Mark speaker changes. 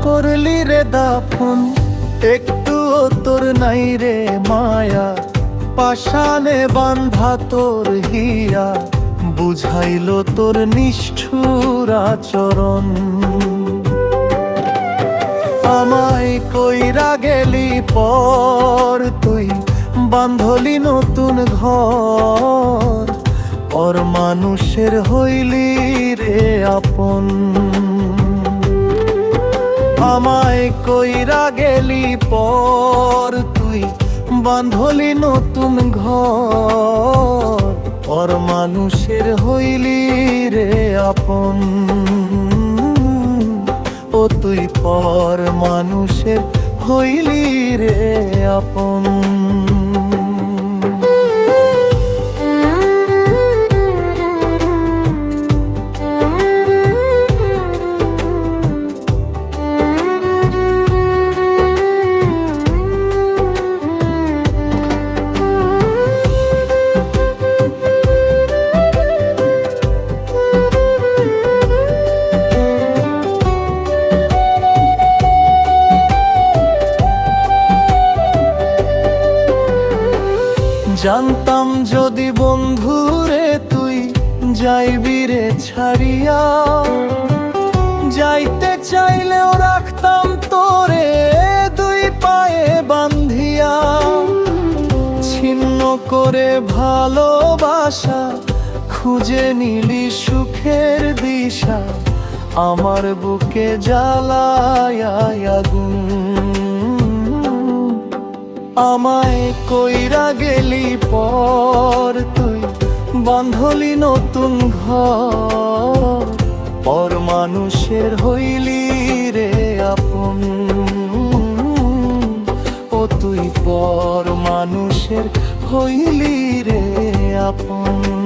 Speaker 1: করলি রে দাফন, একটুও তোর নাই রে মায়া। পাষাণে বান্ধা তোর হিয়া, বুঝাইল তোর নিষ্ঠুর আচরণ। আমায় কইরা গেলি পর তুই, বান্ধলি নতুন ঘর। পর মানুষের হইলি রে আপন। আমায় কইরা গেলি পর তুই, বান্ধলি নতুন ঘর। পর মানুষের হইলি রে আপন। ও তুই পর মানুষের হইলি রে আপন। জানতাম যদি বন্ধুরে তুই যাইবি রে ছাড়িয়া, যাইতে চাইলেও রাখতাম তোরে দুই পায়ে বান্ধিয়া। ছিন্ন করে ভালোবাসা, খুঁজে নিলি সুখের দিশা। আমার বুকে জ্বালায় আগুন। আমায় কইরা গেলি পর তুই, বান্ধলি নতুন ঘর। পর মানুষের হইলি রে আপন। ও তুই পর মানুষের হইলি রে আপন।